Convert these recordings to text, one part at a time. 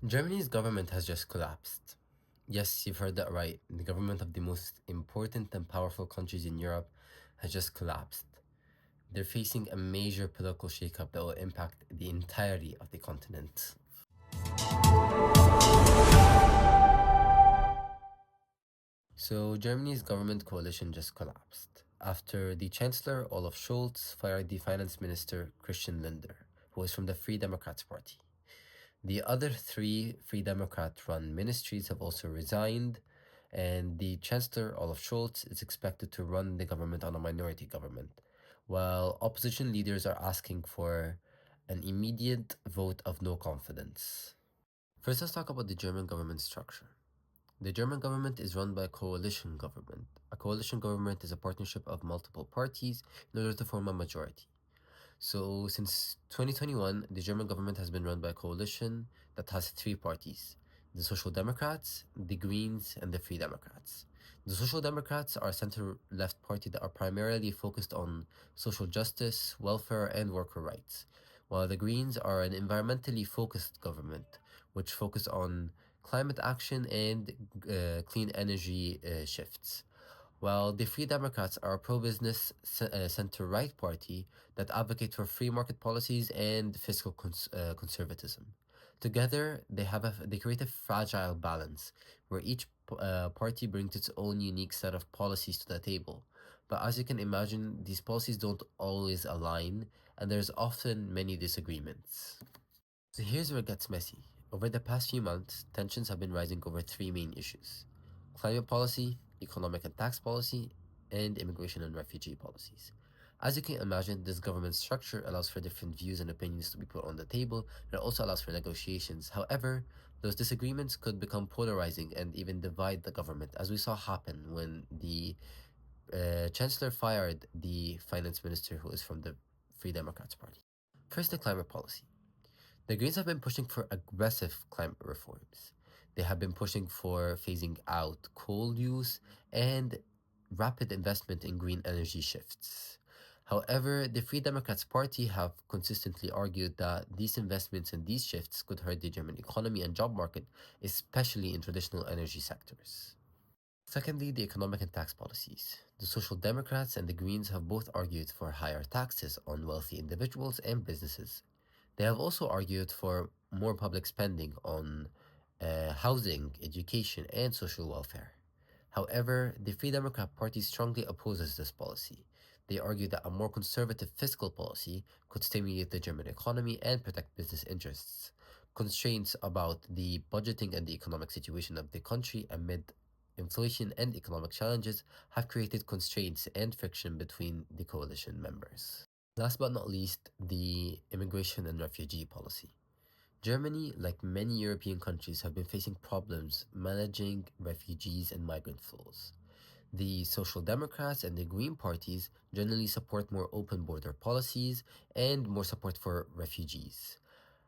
Germany's government has just collapsed. Yes, you've heard that right. The government of the most important and powerful countries in Europe has just collapsed. They're facing a major political shakeup that will impact the entirety of the continent. So, Germany's government coalition just collapsed after the Chancellor Olaf Scholz fired the finance minister Christian Lindner, who was from the Free Democrats Party. The other three Free Democrat run ministries have also resigned, and the Chancellor Olaf Scholz is expected to run the government on a minority government, while opposition leaders are asking for an immediate vote of no confidence. First, let's talk about the German government structure. The German government is run by a coalition government. A coalition government is a partnership of multiple parties in order to form a majority. So, since 2021, the German government has been run by a coalition that has three parties: the Social Democrats, the Greens, and the Free Democrats. The Social Democrats are a center left party that are primarily focused on social justice, welfare, and worker rights, while the Greens are an environmentally focused government which focus on climate action and clean energy shifts. While the Free Democrats are a pro business center right party that advocate for free market policies and fiscal conservatism. Together, they create a fragile balance where each party brings its own unique set of policies to the table. But as you can imagine, these policies don't always align, and there's often many disagreements. So here's where it gets messy. Over the past few months, tensions have been rising over three main issues: climate policy, economic and tax policy, and immigration and refugee policies. As you can imagine, this government structure allows for different views and opinions to be put on the table, and it also allows for negotiations. However, those disagreements could become polarizing and even divide the government, as we saw happen when the chancellor fired the finance minister who is from the Free Democrats Party. First, the climate policy. The Greens have been pushing for aggressive climate reforms. They have been pushing for phasing out coal use and rapid investment in green energy shifts. However, the Free Democrats Party have consistently argued that these investments and these shifts could hurt the German economy and job market, especially in traditional energy sectors. Secondly, the economic and tax policies. The Social Democrats and the Greens have both argued for higher taxes on wealthy individuals and businesses. They have also argued for more public spending on housing, education, and social welfare. However, the Free Democrat Party strongly opposes this policy. They argue that a more conservative fiscal policy could stimulate the German economy and protect business interests. Constraints about the budgeting and the economic situation of the country amid inflation and economic challenges have created constraints and friction between the coalition members. Last but not least, the immigration and refugee policy. Germany, like many European countries, have been facing problems managing refugees and migrant flows. The Social Democrats and the Green parties generally support more open border policies and more support for refugees.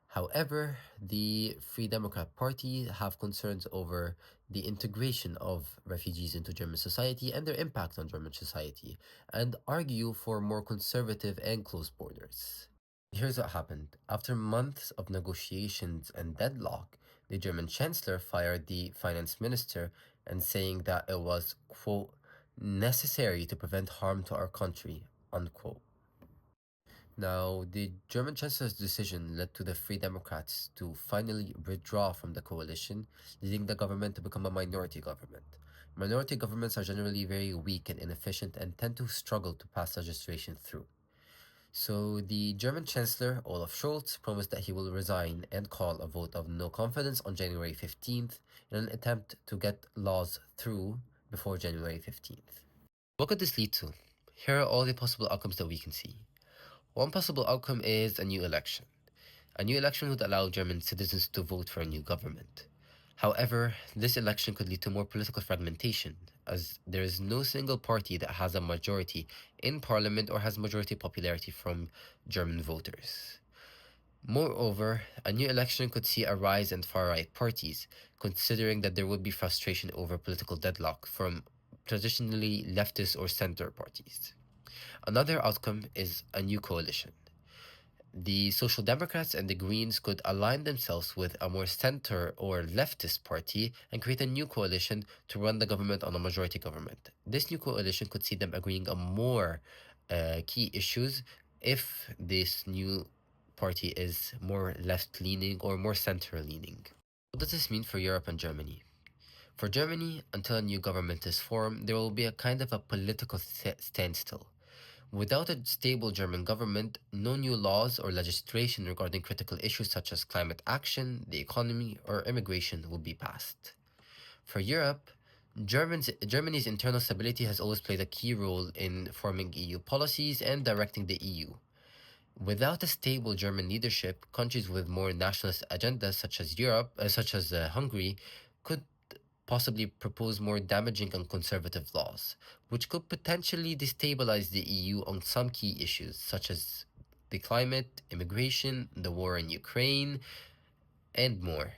However, the Free Democrat Party have concerns over the integration of refugees into German society and their impact on German society, and argue for more conservative and closed borders. Here's what happened. After months of negotiations and deadlock, the German Chancellor fired the finance minister and saying that it was, quote, necessary to prevent harm to our country, unquote. Now, the German Chancellor's decision led to the Free Democrats to finally withdraw from the coalition, leading the government to become a minority government. Minority governments are generally very weak and inefficient and tend to struggle to pass legislation through. So, the German Chancellor, Olaf Scholz, promised that he will resign and call a vote of no confidence on January 15th in an attempt to get laws through before January 15th. What could this lead to? Here are all the possible outcomes that we can see. One possible outcome is a new election. A new election would allow German citizens to vote for a new government. However, this election could lead to more political fragmentation, as there is no single party that has a majority in parliament or has majority popularity from German voters. Moreover, a new election could see a rise in far right parties, considering that there would be frustration over political deadlock from traditionally leftist or center parties. Another outcome is a new coalition. The Social Democrats and the Greens could align themselves with a more center or leftist party and create a new coalition to run the government on a majority government. This new coalition could see them agreeing on more key issues if this new party is more left leaning or more center leaning. What does this mean for Europe and Germany? For Germany, until a new government is formed, there will be a kind of a political standstill. Without a stable German government, no new laws or legislation regarding critical issues such as climate action, the economy, or immigration will be passed. For Europe, Germany's internal stability has always played a key role in forming EU policies and directing the EU. Without a stable German leadership, countries with more nationalist agendas, such as Hungary, could possibly propose more damaging and conservative laws, which could potentially destabilize the EU on some key issues, such as the climate, immigration, the war in Ukraine, and more.